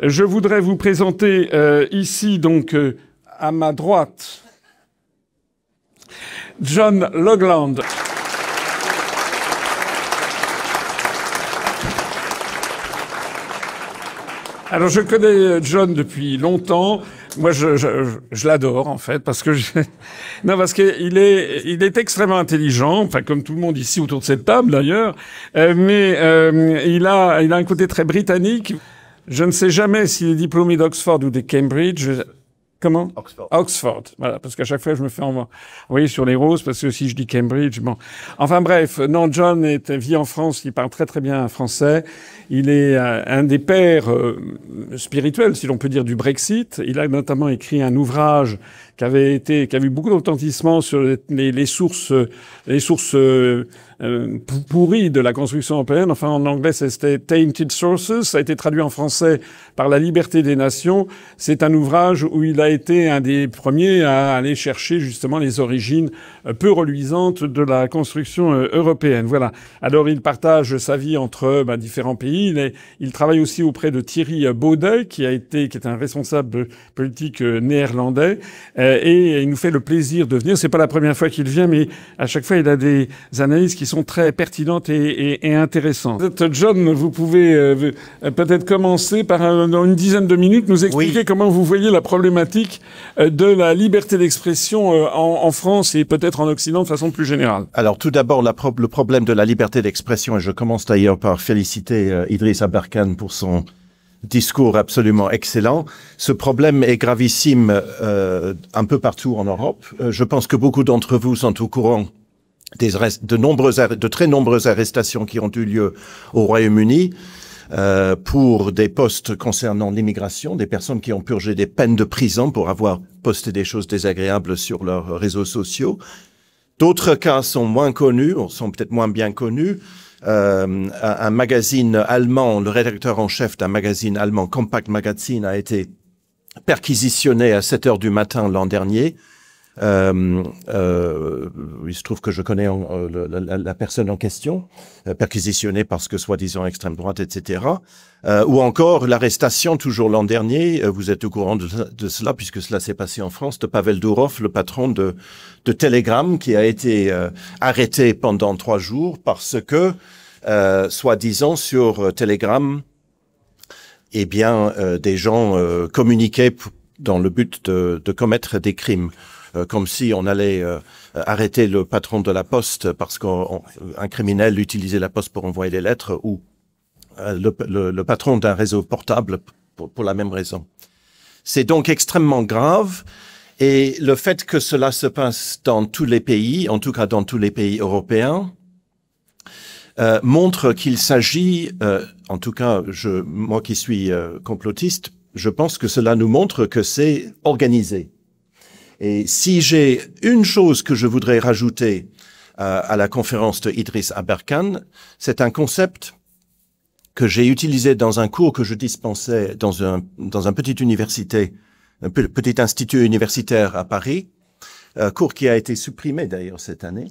Je voudrais vous présenter ici, donc, à ma droite, John Logland. Alors, je connais John depuis longtemps. Moi, je l'adore, en fait, parce que non, parce qu'il est, il est extrêmement intelligent, enfin, comme tout le monde ici autour de cette table, d'ailleurs. Mais il a un côté très britannique. Je ne sais jamais s'il est diplômé d'Oxford ou de Cambridge. Comment? Oxford. Oxford. Voilà, parce qu'à chaque fois, je me fais envoyer sur les roses, parce que si je dis Cambridge, bon. Enfin bref, non, John vit en France, il parle très très bien français. Il est un des pères spirituels, si l'on peut dire, du Brexit. Il a notamment écrit un ouvrage qui a eu beaucoup d'authenticement sur les sources pourries de la construction européenne. Enfin, en anglais, c'était Tainted Sources. Ça a été traduit en français par La Liberté des Nations. C'est un ouvrage où il a été un des premiers à aller chercher justement les origines peu reluisantes de la construction européenne. Voilà. Alors, il partage sa vie entre différents pays. Il travaille aussi auprès de Thierry Baudet, qui est un responsable politique néerlandais. Et il nous fait le plaisir de venir. C'est pas la première fois qu'il vient, mais à chaque fois, il a des analyses qui sont très pertinentes et intéressantes. John, vous pouvez peut-être commencer par, dans une dizaine de minutes, nous expliquer comment vous voyez la problématique de la liberté d'expression en France et peut-être en Occident de façon plus générale. Alors, tout d'abord, le problème de la liberté d'expression, et je commence d'ailleurs par féliciter Idriss Aberkan pour son discours absolument excellent. Ce problème est gravissime un peu partout en Europe. Je pense que beaucoup d'entre vous sont au courant de très nombreuses arrestations qui ont eu lieu au Royaume-Uni pour des postes concernant l'immigration, des personnes qui ont purgé des peines de prison pour avoir posté des choses désagréables sur leurs réseaux sociaux. D'autres cas sont moins connus, sont peut-être moins bien connus. Un magazine allemand, le rédacteur en chef d'un magazine allemand, Compact Magazine, a été perquisitionné à 7 heures du matin l'an dernier. Il se trouve que je connais la personne en question, perquisitionnée parce que soi-disant extrême droite, etc. Ou encore l'arrestation, toujours l'an dernier, vous êtes au courant de cela puisque cela s'est passé en France, de Pavel Durov, le patron de Telegram, qui a été arrêté pendant 3 jours parce que, soi-disant, sur Telegram, eh bien, des gens communiquaient dans le but de commettre des crimes. Comme si on allait arrêter le patron de la Poste parce qu'un criminel utilisait la Poste pour envoyer des lettres, ou le patron d'un réseau portable pour la même raison. C'est donc extrêmement grave, et le fait que cela se passe dans tous les pays, en tout cas dans tous les pays européens, montre qu'il s'agit, en tout cas moi qui suis complotiste, je pense que cela nous montre que c'est organisé. Et si j'ai une chose que je voudrais rajouter à la conférence de Idriss Aberkan, c'est un concept que j'ai utilisé dans un cours que je dispensais dans un petit institut universitaire à Paris, cours qui a été supprimé d'ailleurs cette année,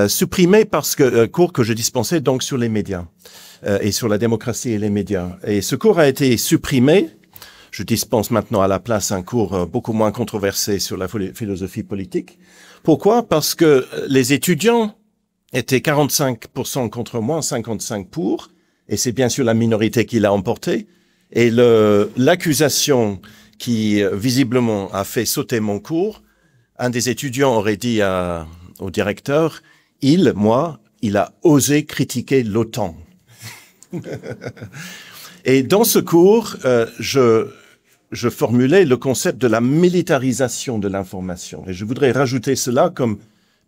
supprimé parce que cours que je dispensais donc sur les médias et sur la démocratie et les médias. Et ce cours a été supprimé. Je dispense maintenant à la place un cours beaucoup moins controversé sur la philosophie politique. Pourquoi? Parce que les étudiants étaient 45% contre moi, 55% pour, et c'est bien sûr la minorité qui l'a emporté. Et l'accusation qui visiblement a fait sauter mon cours, un des étudiants aurait dit au directeur, il a osé critiquer l'OTAN. Et dans ce cours, je formulais le concept de la militarisation de l'information. Et je voudrais rajouter cela comme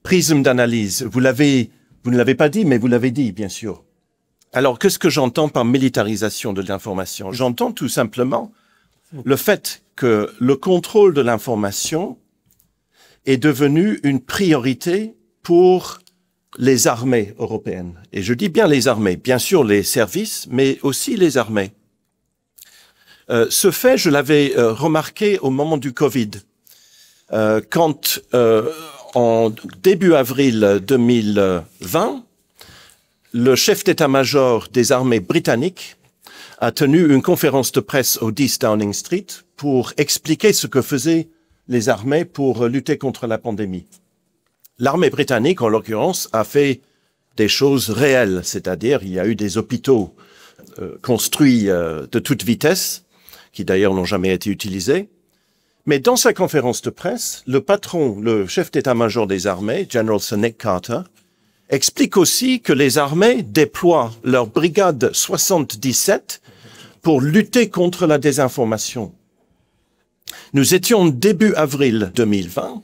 prisme d'analyse. Vous ne l'avez pas dit, mais vous l'avez dit, bien sûr. Alors, qu'est-ce que j'entends par militarisation de l'information? J'entends tout simplement le fait que le contrôle de l'information est devenu une priorité pour les armées européennes. Et je dis bien les armées, bien sûr les services, mais aussi les armées. Ce fait, je l'avais remarqué au moment du Covid, quand en début avril 2020, le chef d'état-major des armées britanniques a tenu une conférence de presse au 10 Downing Street pour expliquer ce que faisaient les armées pour lutter contre la pandémie. L'armée britannique, en l'occurrence, a fait des choses réelles, c'est-à-dire il y a eu des hôpitaux construits de toute vitesse, qui d'ailleurs n'ont jamais été utilisés. Mais dans sa conférence de presse, le patron, le chef d'état-major des armées, General Sir Nick Carter, explique aussi que les armées déploient leur brigade 77 pour lutter contre la désinformation. Nous étions début avril 2020.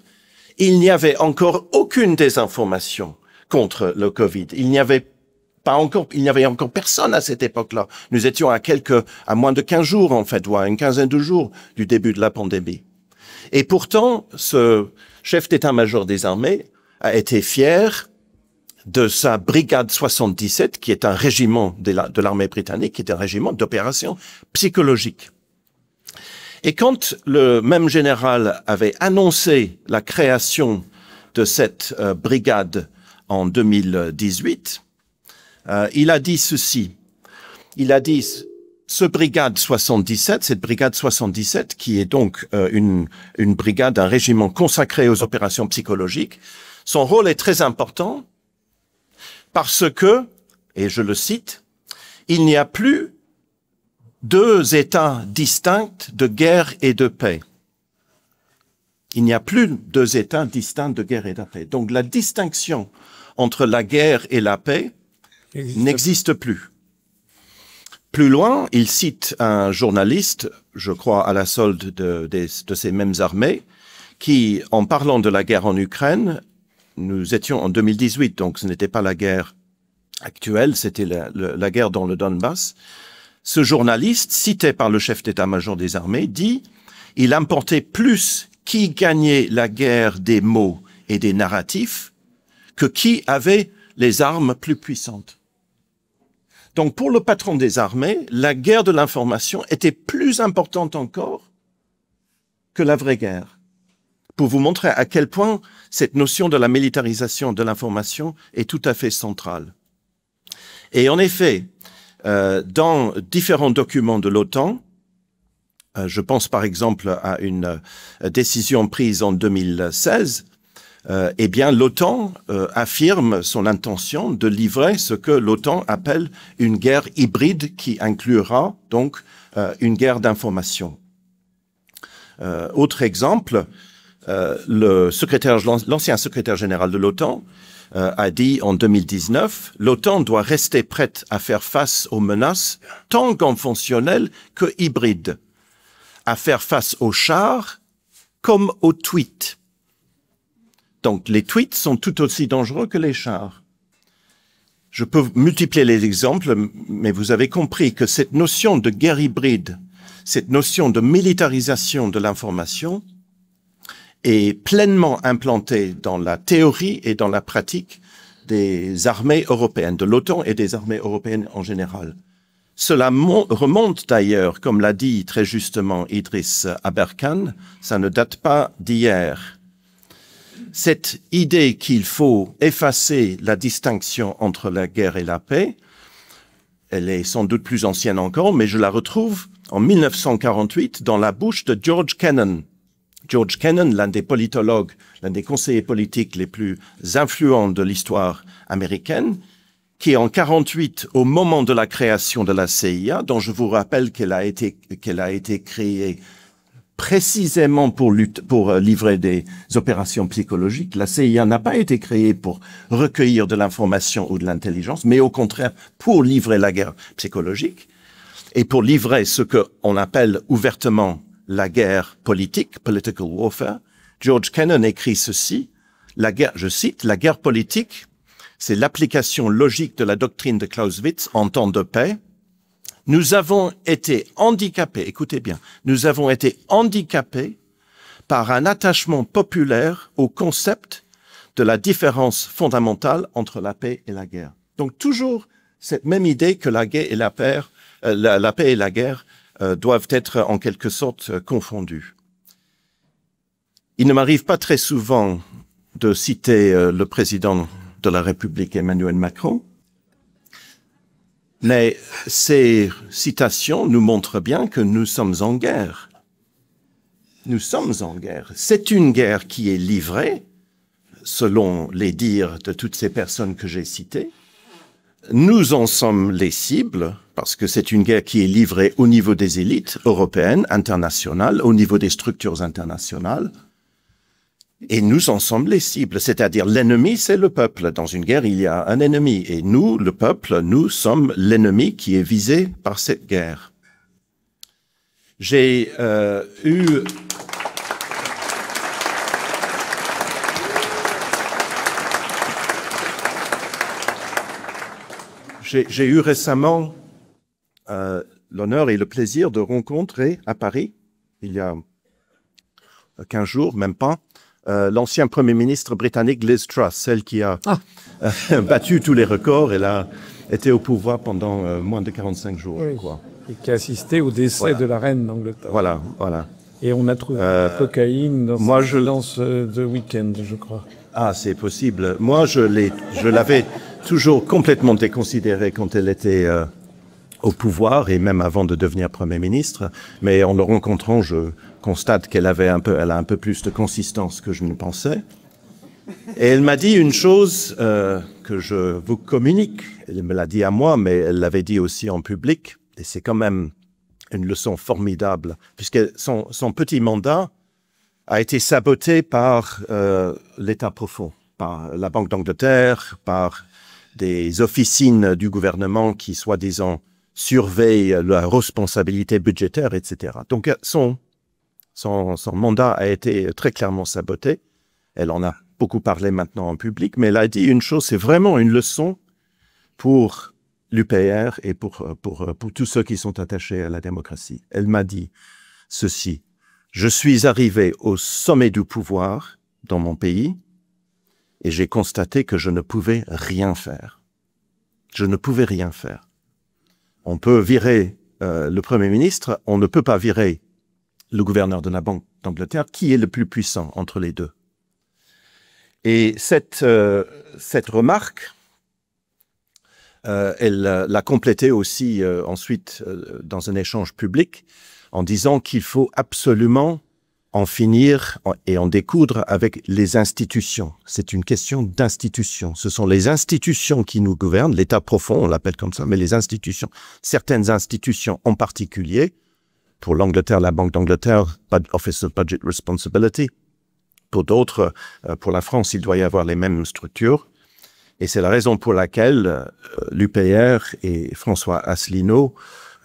Il n'y avait encore aucune désinformation contre le Covid. Il n'y avait encore personne à cette époque-là. Nous étions à moins de 15 jours, en fait, ou à une quinzaine de jours du début de la pandémie. Et pourtant, ce chef d'état-major des armées a été fier de sa brigade 77, qui est un régiment de l'armée britannique, qui est un régiment d'opération psychologique. Et quand le même général avait annoncé la création de cette brigade en 2018, il a dit ceci. Il a dit, cette brigade 77, qui est donc une brigade, un régiment consacré aux opérations psychologiques, son rôle est très important parce que, et je le cite, il n'y a plus deux états distincts de guerre et de paix. Il n'y a plus deux états distincts de guerre et de paix. Donc la distinction entre la guerre et la paix n'existe plus. Plus loin, il cite un journaliste, je crois à la solde de ces mêmes armées, qui, en parlant de la guerre en Ukraine, nous étions en 2018, donc ce n'était pas la guerre actuelle, c'était la guerre dans le Donbass. Ce journaliste, cité par le chef d'état-major des armées, dit « Il importait plus qui gagnait la guerre des mots et des narratifs que qui avait les armes plus puissantes. » Donc pour le patron des armées, la guerre de l'information était plus importante encore que la vraie guerre. Pour vous montrer à quel point cette notion de la militarisation de l'information est tout à fait centrale. Et en effet, dans différents documents de l'OTAN, je pense par exemple à une décision prise en 2016, eh bien l'OTAN affirme son intention de livrer ce que l'OTAN appelle une guerre hybride qui inclura donc une guerre d'information. Autre exemple, l'ancien secrétaire général de l'OTAN a dit en 2019, l'OTAN doit rester prête à faire face aux menaces tant conventionnelles que hybrides, à faire face aux chars comme aux tweets. Donc les tweets sont tout aussi dangereux que les chars. Je peux multiplier les exemples, mais vous avez compris que cette notion de guerre hybride, cette notion de militarisation de l'information est pleinement implantée dans la théorie et dans la pratique des armées européennes, de l'OTAN et des armées européennes en général. Cela remonte d'ailleurs, comme l'a dit très justement Idriss Aberkan, ça ne date pas d'hier. Cette idée qu'il faut effacer la distinction entre la guerre et la paix, elle est sans doute plus ancienne encore, mais je la retrouve en 1948 dans la bouche de George Kennan. George Kennan, l'un des politologues, l'un des conseillers politiques les plus influents de l'histoire américaine, qui en 48, au moment de la création de la CIA, dont je vous rappelle qu'elle a été créée précisément pour livrer des opérations psychologiques. La CIA n'a pas été créée pour recueillir de l'information ou de l'intelligence, mais au contraire pour livrer la guerre psychologique et pour livrer ce qu'on appelle ouvertement la guerre politique, political warfare. George Kennan écrit ceci, je cite, « La guerre politique, c'est l'application logique de la doctrine de Clausewitz en temps de paix. Nous avons été handicapés, écoutez bien, nous avons été handicapés par un attachement populaire au concept de la différence fondamentale entre la paix et la guerre. » Donc toujours cette même idée que la paix et la guerre doivent être en quelque sorte confondues. Il ne m'arrive pas très souvent de citer le président de la République, Emmanuel Macron. Mais ces citations nous montrent bien que nous sommes en guerre. Nous sommes en guerre. C'est une guerre qui est livrée, selon les dires de toutes ces personnes que j'ai citées. Nous en sommes les cibles, parce que c'est une guerre qui est livrée au niveau des élites européennes, internationales, au niveau des structures internationales. Et nous en sommes les cibles, c'est-à-dire l'ennemi, c'est le peuple. Dans une guerre, il y a un ennemi. Et nous, le peuple, nous sommes l'ennemi qui est visé par cette guerre. J'ai eu récemment l'honneur et le plaisir de rencontrer à Paris, il y a 15 jours, même pas, l'ancien Premier ministre britannique Liz Truss, celle qui a battu tous les records. Elle a été au pouvoir pendant moins de 45 jours, je crois. Et qui a assisté au décès de la reine d'Angleterre. Voilà, voilà. Et on a trouvé la cocaïne dans ce week-end, je crois. Ah, c'est possible. Moi, je l'avais toujours complètement déconsidérée quand elle était au pouvoir et même avant de devenir Premier ministre. Mais en le rencontrant, je constate qu'elle a un peu plus de consistance que je ne pensais. Et elle m'a dit une chose que je vous communique. Elle me l'a dit à moi, mais elle l'avait dit aussi en public. Et c'est quand même une leçon formidable, puisque son petit mandat a été saboté par l'État profond, par la Banque d'Angleterre, par des officines du gouvernement qui, soi-disant, surveillent la responsabilité budgétaire, etc. Donc son mandat a été très clairement saboté. Elle en a beaucoup parlé maintenant en public, mais elle a dit une chose, c'est vraiment une leçon pour l'UPR et pour tous ceux qui sont attachés à la démocratie. Elle m'a dit ceci: je suis arrivé au sommet du pouvoir dans mon pays et j'ai constaté que je ne pouvais rien faire. Je ne pouvais rien faire. On peut virer le Premier ministre, on ne peut pas virer le gouverneur de la Banque d'Angleterre, qui est le plus puissant entre les deux. Et cette remarque, elle l'a complétée aussi ensuite dans un échange public en disant qu'il faut absolument en finir et en découdre avec les institutions. C'est une question d'institutions. Ce sont les institutions qui nous gouvernent, l'État profond, on l'appelle comme ça, mais les institutions, certaines institutions en particulier. Pour l'Angleterre, la Banque d'Angleterre, Office of Budget Responsibility. Pour d'autres, pour la France, il doit y avoir les mêmes structures. Et c'est la raison pour laquelle l'UPR et François Asselineau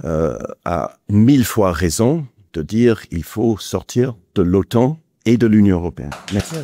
a 1000 fois raison de dire qu'il faut sortir de l'OTAN et de l'Union européenne. Merci.